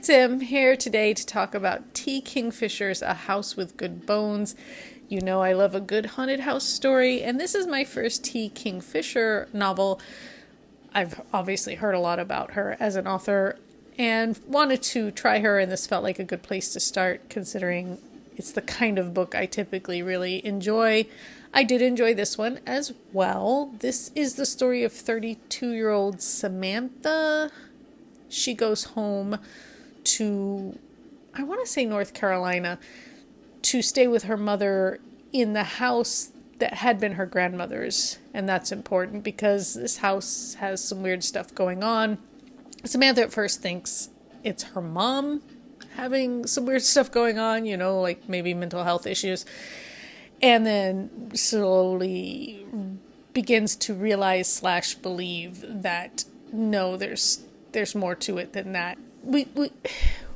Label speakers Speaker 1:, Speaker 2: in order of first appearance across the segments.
Speaker 1: it's Em here today to talk about T. Kingfisher's A House with Good Bones. You know I love a good haunted house story, and this is my first T. Kingfisher novel. I've obviously heard a lot about her as an author and wanted to try her, and this felt like a good place to start considering it's the kind of book I typically really enjoy. I did enjoy this one as well. This is the story of 32-year-old Samantha. She goes home to, I want to say North Carolina, to stay with her mother in the house that had been her grandmother's. And that's important because this house has some weird stuff going on. Samantha at first thinks it's her mom having some weird stuff going on, like maybe mental health issues. And then slowly begins to realize / believe that no, there's more to it than that.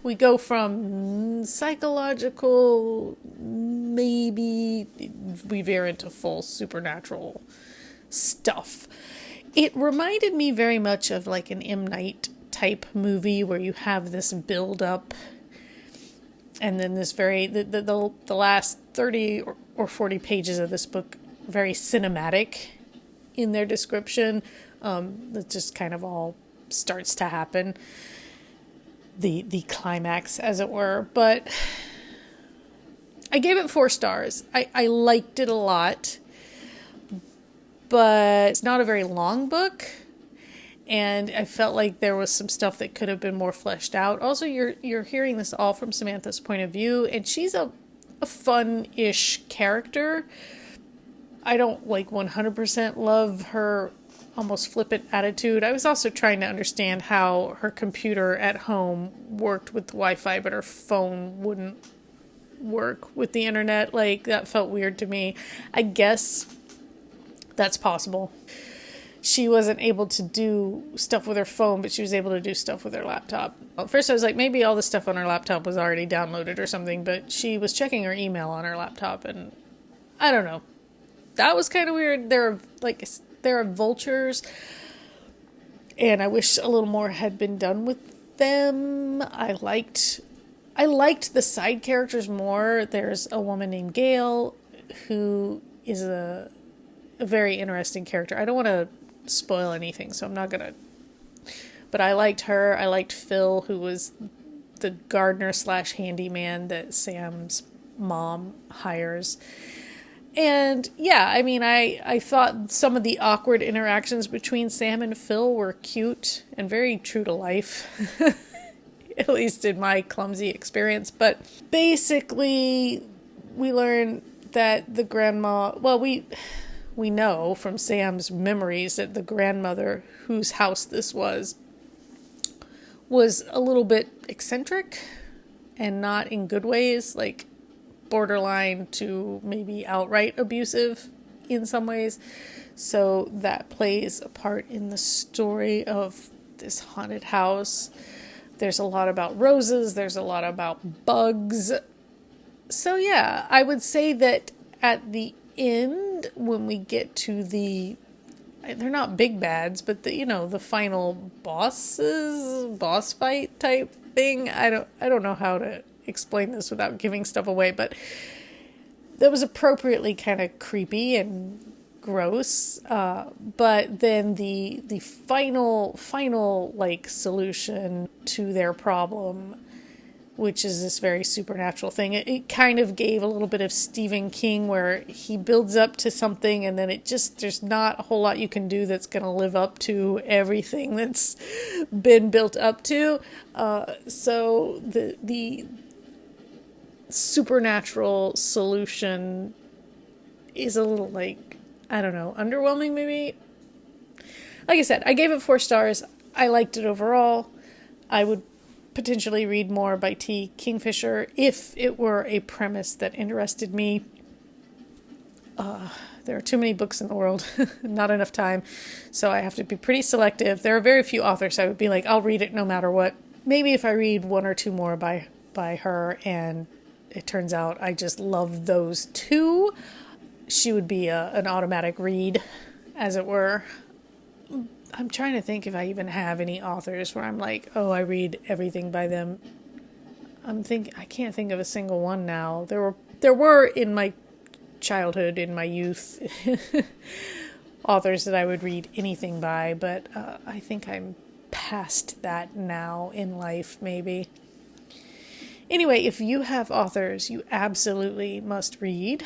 Speaker 1: We go from psychological, maybe we veer into full supernatural stuff. It reminded me very much of like an M. Night type movie where you have this build up and then this the last 30 or 40 pages of this book, very cinematic in their description. That just kind of all starts to happen. The climax, as it were. But I gave it 4 stars. I liked it a lot. But it's not a very long book. And I felt like there was some stuff that could have been more fleshed out. Also, you're hearing this all from Samantha's point of view, and she's a fun-ish character. I don't 100% love her almost flippant attitude. I was also trying to understand how her computer at home worked with the Wi-Fi, but her phone wouldn't work with the internet. That felt weird to me. I guess that's possible. She wasn't able to do stuff with her phone, but she was able to do stuff with her laptop. At first I was like, maybe all the stuff on her laptop was already downloaded or something, but she was checking her email on her laptop, and I don't know. That was kind of weird. There are vultures, and I wish a little more had been done with them. I liked the side characters more. There's a woman named Gail who is a very interesting character. I don't want to spoil anything, so I'm not gonna. But I liked her. I liked Phil, who was the gardener / handyman that Sam's mom hires. And yeah, I mean, I thought some of the awkward interactions between Sam and Phil were cute and very true to life, at least in my clumsy experience. But basically, we learn that the grandma, we know from Sam's memories that the grandmother whose house this was a little bit eccentric and not in good ways, borderline to maybe outright abusive in some ways. So that plays a part in the story of this haunted house. There's a lot about roses. There's a lot about bugs. So yeah, I would say that at the end, when we get to they're not big bads, but the final boss fight type thing. I don't know how to explain this without giving stuff away, but that was appropriately kind of creepy and gross. But then the final solution to their problem, which is this very supernatural thing. It kind of gave a little bit of Stephen King, where he builds up to something and then there's not a whole lot you can do that's going to live up to everything that's been built up to. So the supernatural solution is a little I don't know, underwhelming maybe. Like I said, I gave it 4 stars. I liked it overall. I would potentially read more by T. Kingfisher if it were a premise that interested me. There are too many books in the world, not enough time, so I have to be pretty selective. There are very few authors I would be like, I'll read it no matter what. Maybe if I read 1 or 2 more by her and it turns out I just love those 2, she would be an automatic read, as it were. I'm trying to think if I even have any authors where I'm like, oh, I read everything by them I can't think of a single one now. There were in my childhood, in my youth, authors that I would read anything by, but I think I'm past that now in life, maybe. Anyway, if you have authors you absolutely must read,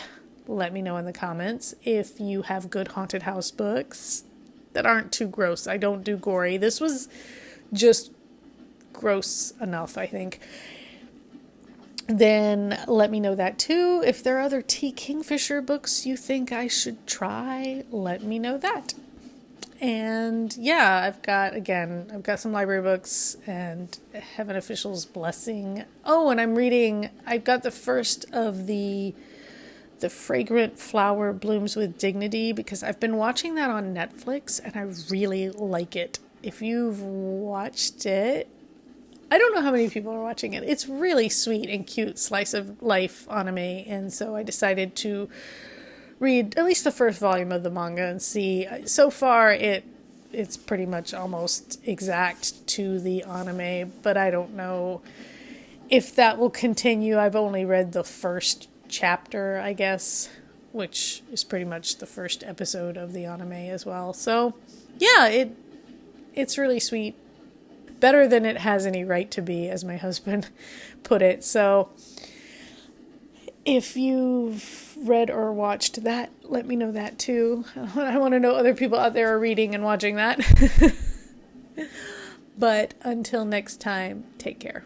Speaker 1: let me know in the comments. If you have good haunted house books that aren't too gross. I don't do gory. This was just gross enough, I think. Then let me know that too. If there are other T. Kingfisher books you think I should try, let me know that. And yeah, I've got some library books and Heaven Official's Blessing. Oh, and I've got the first of the Fragrant Flower Blooms with Dignity, because I've been watching that on Netflix and I really like it. If you've watched it, I don't know how many people are watching it. It's really sweet and cute slice of life anime, and so I decided to read at least the first volume of the manga and see. So far it's pretty much almost exact to the anime, but I don't know if that will continue. I've only read the first chapter, I guess, which is pretty much the first episode of the anime as well. So yeah, it's really sweet. Better than it has any right to be, as my husband put it. So if you've read or watched that, let me know that too. I want to know other people out there are reading and watching that. But until next time, take care.